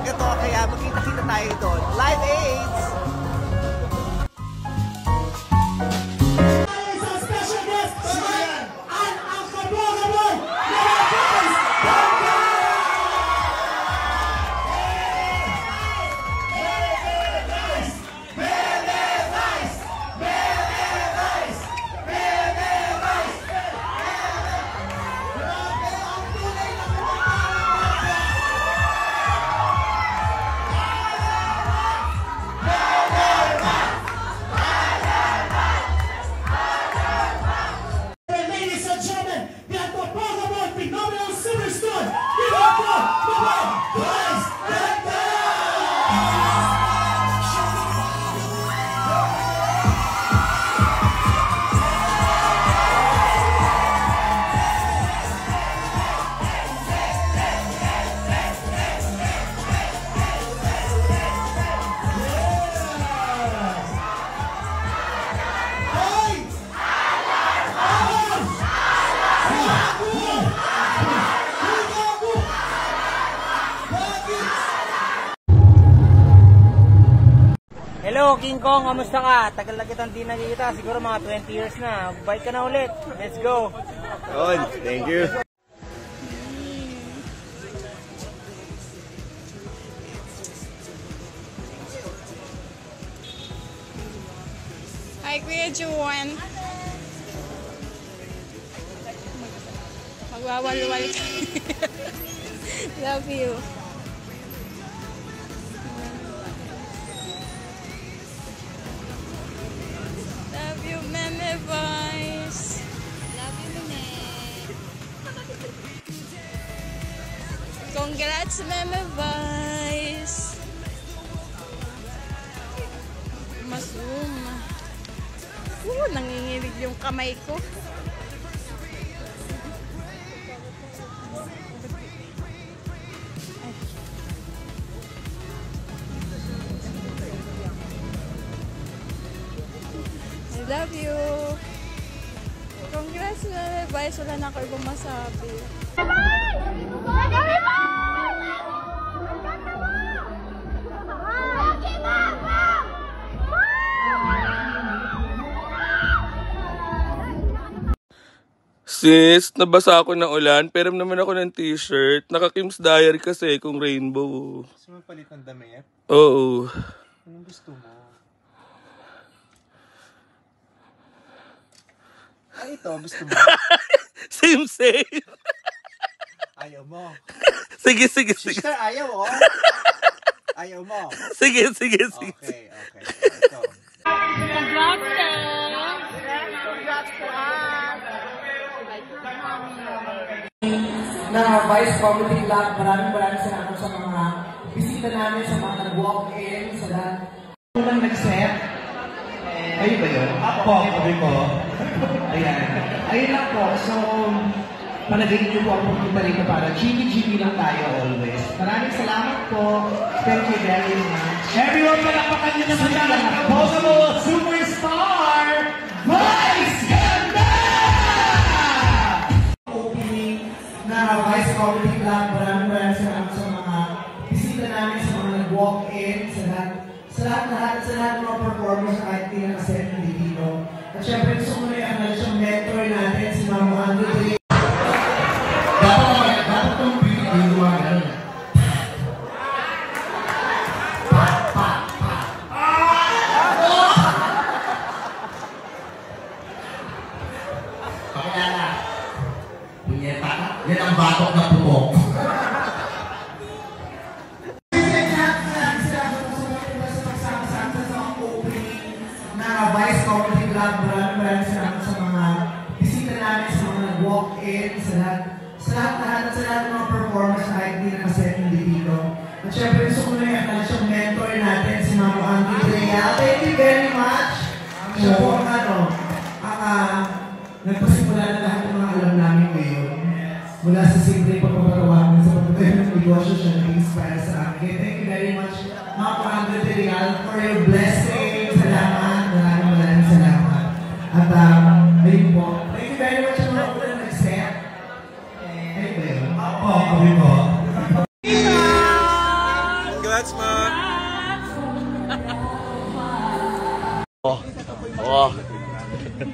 ito, kaya magkita-kita tayo doon. Live AIDS! Hello King Kong, kamusta ka? Tagal na kitang di nakikita, siguro mga 20 years na. Bike ka na ulit. Let's go. Good, thank you. Hi Kuya Juan. Magwawal-wal ka. Love you. Love you, Meme Vice. Love you, Meme. Congrats, Meme Vice. Masum. Nanginginig yung kamay ko. I love you. Congrats na advice. Wala na ako ibang masabi. Sis, nabasa ako ng ulan, pero naman ako ng t-shirt. Naka-Kim's Diary kasi kung rainbow. Gusto mo palit ng damit? Oo. Anong gusto mo? Ay, ito, gusto mo? Same. Ayaw mo. Sige. Sister, ayaw oh. Ayaw mo. Sige. Okay. Ito. Congrats, na Vice Comedy Club, maraming salamat sa mga bisita namin, sa mga nag-walk-in, sa lahat. Unang nag-set. Ayun ba yun? Ako, sabi ko. Ayan. Ayun lang po. So, panagayin niyo po ang pupunta rito para GB lang tayo always. Maraming salamat po. Thank you very much. Everyone, palakpakan niyo naman yan ang Posable Superstar Vice Ganda! Opening na Vice Comedy Club, maraming salamat sa mga bisita namin, sa mga nag-walk-in, sa lahat ng mga performers kahit hindi nakaset ng dito. At syempre, gusto ko na yung siyang mentor natin, si Mama Andre. Dapat itong video yung mga gano'n. Pakilala. Punyeta ka? Yan ang batok na pumok. Vice Comedy Club, maraming salamat sa mga bisita namin, sa mga nag-walk-in, sa lahat ng mga performers na kahit hindi nakaset ng dito. At syempre, gusto ko na yung siyang mentor natin, si Mama Andre. Thank you very much. Siya po ang nagpasimula na lahat ng mga alam namin ngayon. Mula sa simple pagpapatawagan sa pagpapatayo ng negosyo, siya nag-inspire sa akin. Thank you very much, Mama Andre for your blessing. Salamat. Maraming salamat. At ayun po. Thank you very much sa mga unang nag-set. Ayun ba yun? Oo, kami po. Congrats, ma!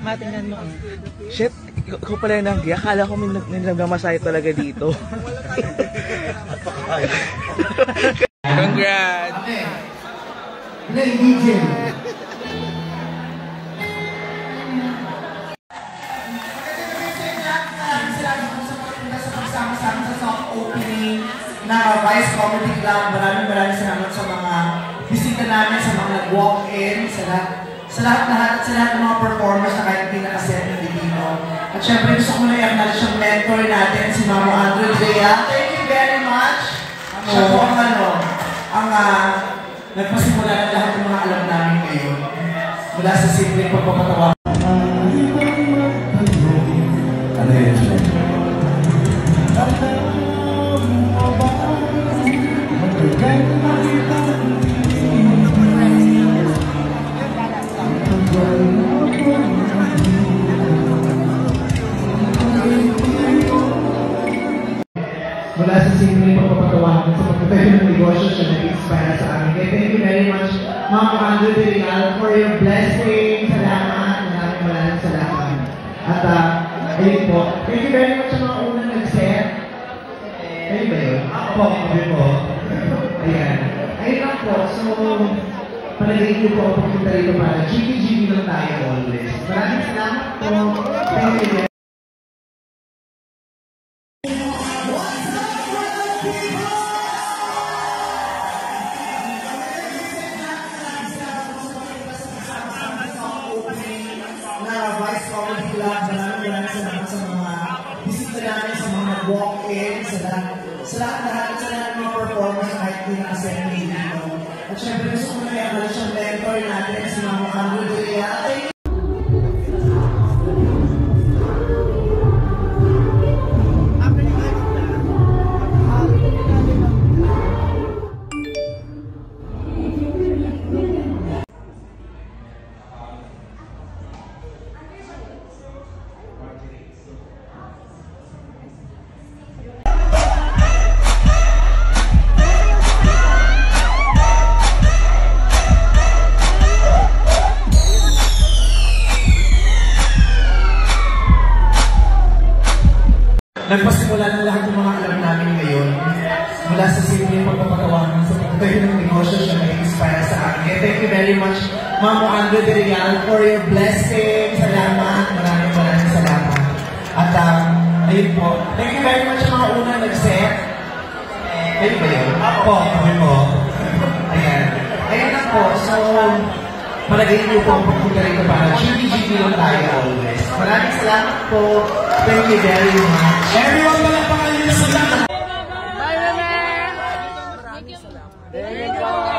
Matingnan mo. Shit, ikaw pala yung nanggi. Akala ko may nagmamasaya talaga dito. Congrats! Play DJ. Sama-sama sa soft opening na Vice Comedy Club. Maraming salamat sa mga bisita namin, sa mga nag-walk-in, sa lahat ng mga performers na kahit hindi nakaset ng Divino. At syempre gusto ko na i-acknowledge yung mentor natin, si Mamo Andrew Drea. Thank you very much. Siya po ang nagpasimula ng lahat ng mga alam namin ngayon. Mula sa simpleng pagpapatawa. Ano yun? Mula sa simpleng pagpapatawanan sa pagpapagay ng negosyo siya nag-inspire sa amin. Kaya thank you very much, Ma'am Andrew Derial, for your blessing. Salamat. Maraming salamat. At ayun po, thank you very much sa mga unang nag-set. Ayun ba yun? Ako po. Ayan. Ayun lang po. So, palagay ko po ako pupunta rito para GG lang tayo always. Maraming salamat po. Thank you. Na Vice Comedy Club, maraming salamat sa mga bisita namin, sa mga nag-walk-in, sa lahat ng mga performers na kahit hindi nakasemble dito. At syempre gusto ko na i-acknowledge yung mentor natin, si Mamo Andrew Drea. Nagpasimula ng lahat ng mga alam namin ngayon. Mula sa simpleng pagpapatawanan sa pagpapagay ng negosyo siya nag-inspire sa akin. Thank you very much, Mamo Andrew Derial, for your blessing. Salamat. Maraming salamat. At ayun po. Thank you very much sa mga unang nag-set. Ayun ba yun? Ako po. Ayan. Ayun lang po. So, palagay niyo po ang pagpunta rito para GG lang tayo always. Maraming salamat po. Thank you very much. Everyone, palakpakan niyo sa lahat. Bye, Meme! Thank you.